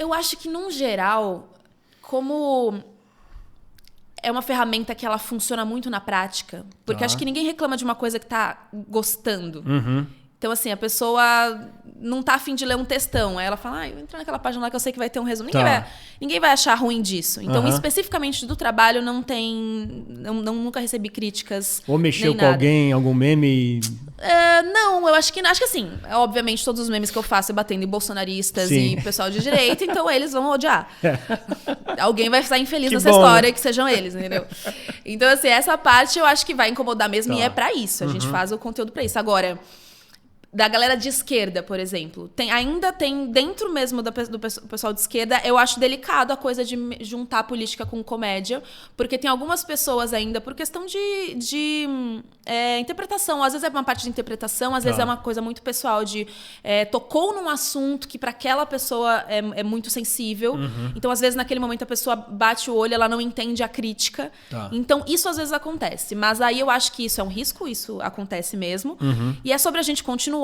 Eu acho que, num geral, como é uma ferramenta que ela funciona muito na prática, porque acho que ninguém reclama de uma coisa que tá gostando. Então, assim, a pessoa não tá a fim de ler um textão. Aí ela fala, eu vou entrar naquela página lá que eu sei que vai ter um resumo. Ninguém vai achar ruim disso. Então, especificamente do trabalho, não tem... nunca recebi críticas. Ou mexeu com alguém, algum meme? Não, eu acho que assim, obviamente todos os memes que eu faço é batendo em bolsonaristas e pessoal de direita, então eles vão odiar. Alguém vai estar infeliz nessa história, né? Que sejam eles, entendeu? Então, assim, essa parte eu acho que vai incomodar mesmo e é pra isso. A gente faz o conteúdo pra isso. Agora, da galera de esquerda, por exemplo, ainda tem dentro mesmo do pessoal de esquerda, eu acho delicado a coisa de juntar política com comédia, porque tem algumas pessoas ainda, por questão de interpretação, às vezes é uma parte de interpretação, às vezes é uma coisa muito pessoal de tocou num assunto que para aquela pessoa é muito sensível, então às vezes naquele momento a pessoa bate o olho, ela não entende a crítica, então isso às vezes acontece, mas aí eu acho que isso é um risco, isso acontece mesmo, e é sobre a gente continuar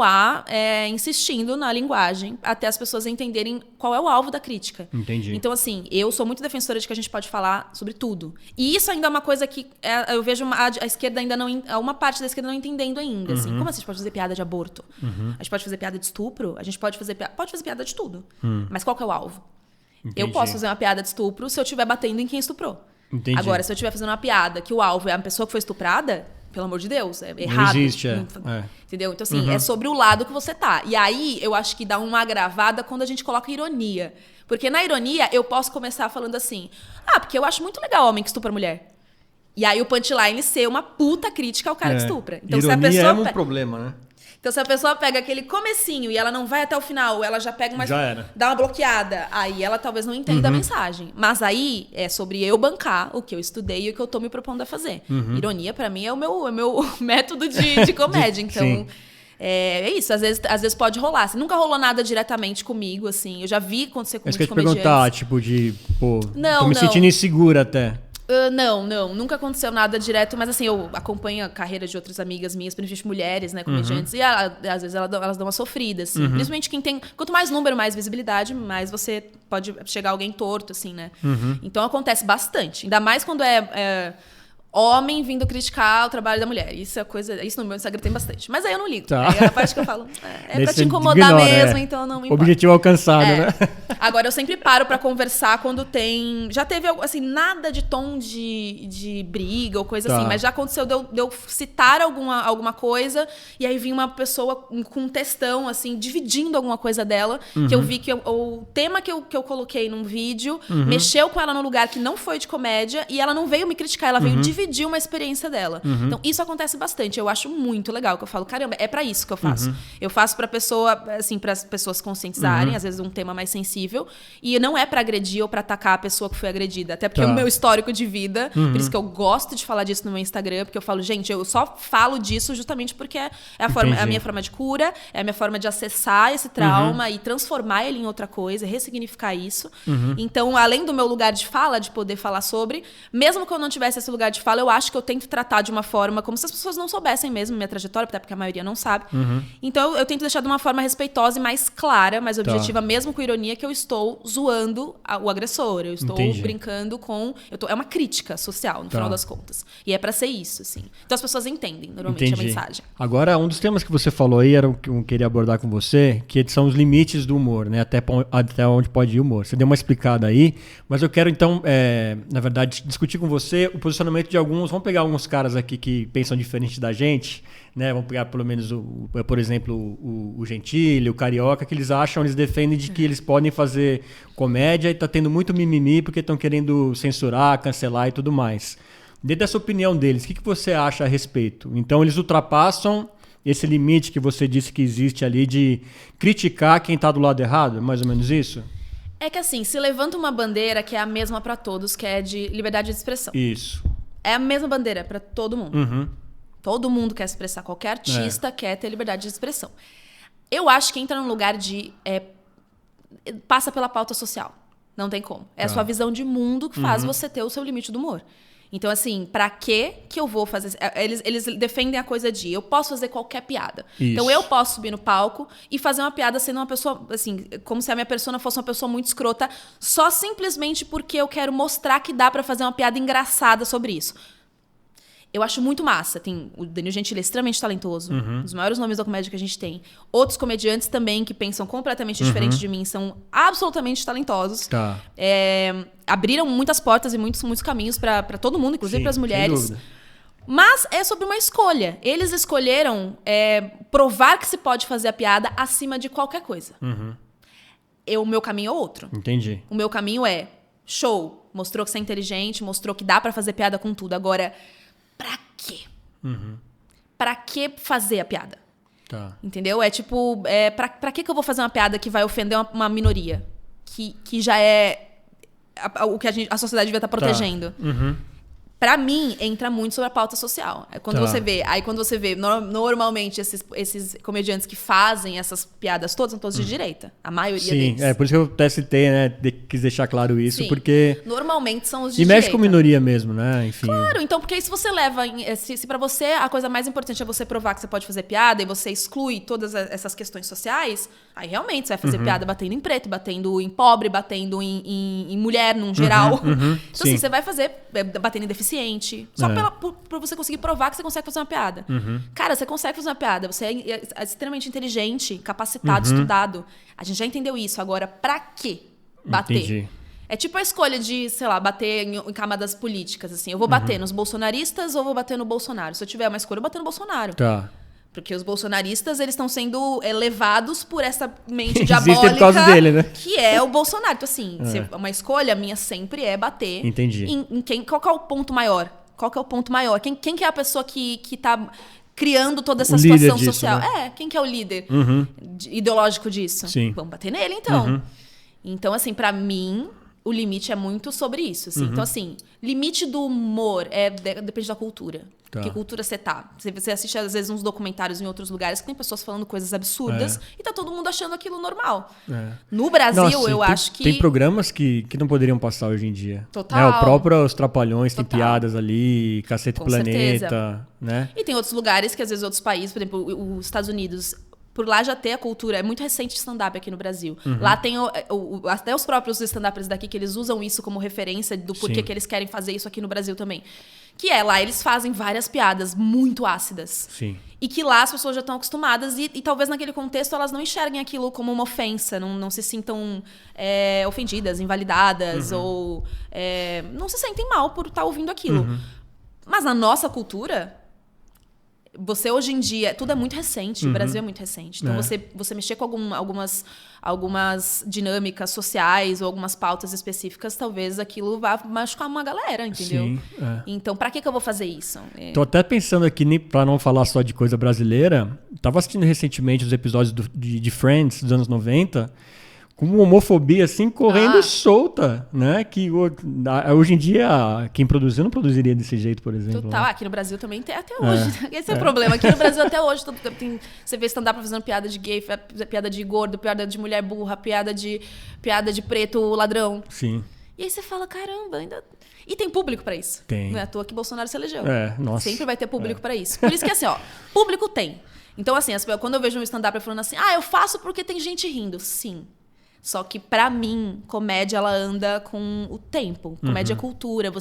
insistindo na linguagem até as pessoas entenderem qual é o alvo da crítica. Entendi. Então, assim, eu sou muito defensora de que a gente pode falar sobre tudo. E isso ainda é uma coisa que eu vejo a esquerda ainda não... Uma parte da esquerda não entendendo ainda. Assim. Como assim a gente pode fazer piada de aborto? A gente pode fazer piada de estupro? A gente pode fazer piada de tudo. Mas qual que é o alvo? Entendi. Eu posso fazer uma piada de estupro se eu estiver batendo em quem estuprou. Entendi. Agora, se eu estiver fazendo uma piada que o alvo é a pessoa que foi estuprada... Pelo amor de Deus, é errado. Não existe, Entendeu? Então, assim, é sobre o lado que você tá. E aí, eu acho que dá uma agravada quando a gente coloca ironia. Porque na ironia, eu posso começar falando assim, porque eu acho muito legal homem que estupra mulher. E aí, o punchline ser uma puta crítica ao cara que estupra. Então, ironia se a pessoa é um problema, né? Então, se a pessoa pega aquele comecinho e ela não vai até o final, ela já pega dá uma bloqueada, aí ela talvez não entenda a mensagem. Mas aí é sobre eu bancar o que eu estudei e o que eu tô me propondo a fazer. Ironia, pra mim, é o meu método de comédia. Então, é isso. Às vezes pode rolar. Assim, nunca rolou nada diretamente comigo, assim. Eu já vi acontecer com muitos comediantes. Perguntar, tipo, tô me sentindo insegura até. Não, nunca aconteceu nada direto, mas assim, eu acompanho a carreira de outras amigas minhas, principalmente mulheres, né, comediantes, e às vezes elas dão uma sofrida, assim. Principalmente quem tem... Quanto mais número, mais visibilidade, mais você pode chegar alguém torto, assim, né? Então acontece bastante. Ainda mais quando homem vindo criticar o trabalho da mulher. Isso no meu Instagram tem bastante. Mas aí eu não ligo. Aí é a parte que eu falo, pra te incomodar mesmo, então não me importa. Objetivo alcançado, né? Agora, eu sempre paro pra conversar quando tem... Já teve, assim, nada de tom de briga ou coisa assim, mas já aconteceu de eu citar alguma coisa e aí vinha uma pessoa com um textão, assim, dividindo alguma coisa dela, que eu vi que o tema que eu coloquei num vídeo mexeu com ela num lugar que não foi de comédia e ela não veio me criticar, ela veio dividir uma experiência dela. Então, isso acontece bastante. Eu acho muito legal, que eu falo, caramba, é pra isso que eu faço. Eu faço pra pessoa, assim, para as pessoas conscientizarem, às vezes um tema mais sensível, e não é pra agredir ou pra atacar a pessoa que foi agredida. Até porque é o meu histórico de vida, por isso que eu gosto de falar disso no meu Instagram, porque eu falo, gente, eu só falo disso justamente porque é a minha forma de cura, é a minha forma de acessar esse trauma e transformar ele em outra coisa, ressignificar isso. Então, além do meu lugar de fala, de poder falar sobre, mesmo que eu não tivesse esse lugar de fala, eu acho que eu tento tratar de uma forma como se as pessoas não soubessem mesmo minha trajetória, até porque a maioria não sabe. Então, eu tento deixar de uma forma respeitosa e mais clara, mais objetiva, mesmo com ironia, que eu estou zoando o agressor. Eu estou brincando com... é uma crítica social, no final das contas. E é pra ser isso, assim. Então, as pessoas entendem, normalmente, a mensagem. Agora, um dos temas que você falou aí, era o que eu queria abordar com você, que são os limites do humor, né? Até onde pode ir o humor. Você deu uma explicada aí, mas eu quero, então, na verdade, discutir com você o posicionamento de vamos pegar alguns caras aqui que pensam diferente da gente, né? Vamos pegar pelo menos, por exemplo, o Gentili, o Carioca, que eles defendem de que eles podem fazer comédia e tá tendo muito mimimi porque estão querendo censurar, cancelar e tudo mais. Dentro dessa opinião deles, o que você acha a respeito? Então eles ultrapassam esse limite que você disse que existe ali de criticar quem tá do lado errado? É mais ou menos isso? É que assim, se levanta uma bandeira que é a mesma para todos, que é de liberdade de expressão. Isso. É a mesma bandeira para todo mundo. Todo mundo quer se expressar. Qualquer artista quer ter liberdade de expressão. Eu acho que entra num lugar de... passa pela pauta social. Não tem como. É a sua visão de mundo que faz você ter o seu limite do humor. Então, assim, pra que eu vou fazer... Eles defendem a coisa de eu posso fazer qualquer piada. Isso. Então, eu posso subir no palco e fazer uma piada sendo uma pessoa, assim, como se a minha persona fosse uma pessoa muito escrota, só simplesmente porque eu quero mostrar que dá pra fazer uma piada engraçada sobre isso. Eu acho muito massa. O Danilo Gentili é extremamente talentoso. Um dos maiores nomes da comédia que a gente tem. Outros comediantes também que pensam completamente diferente de mim são absolutamente talentosos. Tá. Abriram muitas portas e muitos caminhos pra todo mundo, inclusive para as mulheres. Sem dúvida. Mas é sobre uma escolha. Eles escolheram provar que se pode fazer a piada acima de qualquer coisa. O meu caminho é outro. Entendi. O meu caminho é show. Mostrou que você é inteligente, mostrou que dá pra fazer piada com tudo. Agora... pra quê? Pra que fazer a piada? Tá. Entendeu? É tipo, pra que eu vou fazer uma piada que vai ofender uma minoria? Que já é o que a sociedade devia estar protegendo. Pra mim, entra muito sobre a pauta social. Quando você vê, normalmente, esses comediantes que fazem essas piadas todas são todos de direita. A maioria deles. Sim, por isso que eu até citei, né? Quis deixar claro isso, Sim. Porque... Normalmente são os de E direita. mexe com minoria mesmo, né? Enfim. Claro, então, porque aí se você leva... Se pra você a coisa mais importante é você provar que você pode fazer piada e você exclui todas essas questões sociais, aí realmente você vai fazer piada batendo em preto, batendo em pobre, batendo em mulher, num geral. Então, assim, você vai fazer batendo em deficiente. Só pra você conseguir provar que você consegue fazer uma piada. Cara, você consegue fazer uma piada. Você é extremamente inteligente, capacitado, estudado. A gente já entendeu isso. Agora, pra que bater? Entendi. É tipo a escolha de, sei lá, bater em camadas políticas, assim. Eu vou bater nos bolsonaristas ou vou bater no Bolsonaro? Se eu tiver uma escolha, eu vou bater no Bolsonaro. Tá. Porque os bolsonaristas, eles estão sendo levados por essa mente Existem diabólica por causa dele, né? que é o Bolsonaro. Então, assim, uma escolha minha sempre é bater Entendi. em quem. Qual que é o ponto maior? Qual que é o ponto maior? Quem que é a pessoa que tá criando toda essa situação disso, social? né? Quem que é o líder ideológico disso? Sim. Vamos bater nele, então. Então, assim, pra mim, o limite é muito sobre isso. Assim. Então, assim, limite do humor depende da cultura. Tá. Que cultura você tá. Você assiste, às vezes, uns documentários em outros lugares que tem pessoas falando coisas absurdas e tá todo mundo achando aquilo normal. No Brasil, Nossa, eu acho que... Tem programas que não poderiam passar hoje em dia. Total. Né? O próprio Os Trapalhões tem Total. piadas ali, Cacete Com Planeta, certeza. né? E tem outros lugares que, às vezes, outros países, por exemplo, os Estados Unidos... Por lá já tem a cultura, é muito recente stand-up aqui no Brasil. Lá tem até os próprios stand-uppers daqui que eles usam isso como referência do porquê que eles querem fazer isso aqui no Brasil também. Que lá eles fazem várias piadas muito ácidas. Sim. E que lá as pessoas já estão acostumadas e talvez naquele contexto elas não enxerguem aquilo como uma ofensa, não se sintam ofendidas, invalidadas ou não se sentem mal por estar ouvindo aquilo. Mas na nossa cultura... Você hoje em dia, tudo é muito recente, o Brasil é muito recente. Então você mexer com algumas dinâmicas sociais ou algumas pautas específicas, talvez aquilo vá machucar uma galera, entendeu? Sim, Então, pra que eu vou fazer isso? Tô até pensando aqui, pra não falar só de coisa brasileira, tava assistindo recentemente os episódios de Friends dos anos 90, com uma homofobia assim correndo solta, né? Que hoje em dia quem produziu não produziria desse jeito, por exemplo. Total, aqui no Brasil também tem até hoje. Esse é o problema. Aqui no Brasil até hoje você vê stand-up fazendo piada de gay, piada de gordo, piada de mulher burra, piada de preto ladrão. Sim. E aí você fala, caramba, ainda... E tem público pra isso. Tem. Não é à toa que Bolsonaro se elegeu. Nossa. Sempre vai ter público pra isso. Por isso que assim, público tem. Então assim, quando eu vejo um stand-up falando assim, eu faço porque tem gente rindo. Sim. Só que, pra mim, comédia, ela anda com o tempo. Comédia é cultura.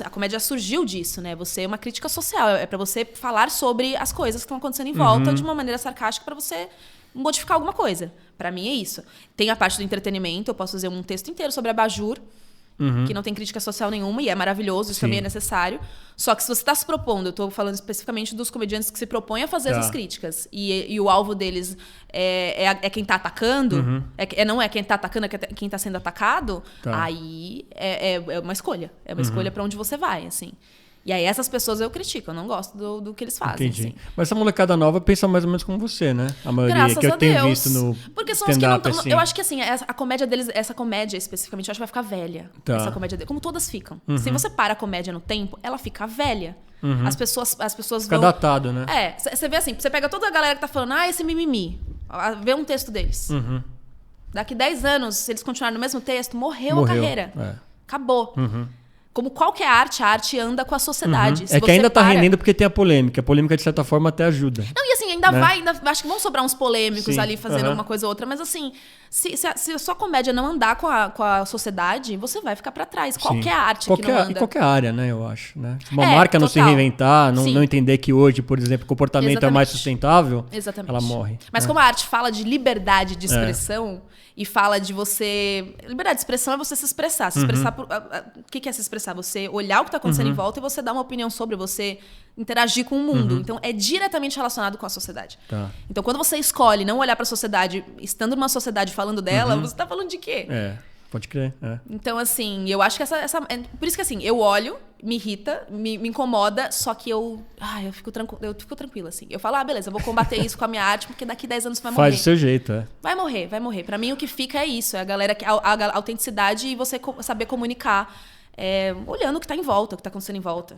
A comédia surgiu disso, né? Você é uma crítica social. É pra você falar sobre as coisas que estão acontecendo em volta de uma maneira sarcástica pra você modificar alguma coisa. Pra mim, é isso. Tem a parte do entretenimento. Eu posso fazer um texto inteiro sobre abajur, que não tem crítica social nenhuma, e é maravilhoso, isso também é necessário. Só que se você está se propondo, eu estou falando especificamente dos comediantes que se propõem a fazer essas críticas, e o alvo deles é quem está atacando, não é quem está atacando, é quem está sendo atacado, aí é uma escolha. É uma escolha para onde você vai, assim. E aí essas pessoas eu critico, eu não gosto do que eles fazem. Entendi. Assim. Mas essa molecada nova pensa mais ou menos como você, né? A maioria Graças que eu a tenho Deus. visto no Porque são os que não stand-up, assim. Eu acho que assim, a comédia deles, essa comédia especificamente, eu acho que vai ficar velha. Tá. Essa comédia deles, como todas ficam. Se você para a comédia no tempo, ela fica velha. As pessoas Fica vão... datado, né? Você vê assim, você pega toda a galera que tá falando, esse mimimi, vê um texto deles. Daqui 10 anos, se eles continuarem no mesmo texto, morreu a carreira. Acabou. Como qualquer arte, a arte anda com a sociedade. É que ainda tá rendendo porque tem a polêmica. A polêmica, de certa forma, até ajuda. Não, e assim, ainda vai, acho que vão sobrar uns polêmicos ali fazendo uma coisa ou outra, mas assim, se a sua comédia não andar com a sociedade, você vai ficar pra trás. Qualquer arte que não anda. Em qualquer área, né, eu acho. Né? Uma marca não se reinventar, não entender que hoje, por exemplo, o comportamento é mais sustentável, ela morre. Mas como a arte fala de liberdade de expressão e fala de você... Liberdade de expressão é você se expressar. Se expressar o que é se expressar? Você olhar o que está acontecendo em volta e você dar uma opinião sobre, você interagir com o mundo. Então, é diretamente relacionado com a sociedade. Tá. Então, quando você escolhe não olhar para a sociedade, estando numa sociedade falando dela, você está falando de quê? Pode crer. Então, assim, eu acho que por isso que, assim, eu olho, me irrita, me incomoda, só que eu fico tranquila, assim. Eu falo, beleza, eu vou combater isso com a minha arte, porque daqui 10 anos vai morrer. Faz do seu jeito, Vai morrer. Pra mim, o que fica é isso. É a galera, a autenticidade e você saber comunicar, olhando o que tá em volta, o que tá acontecendo em volta.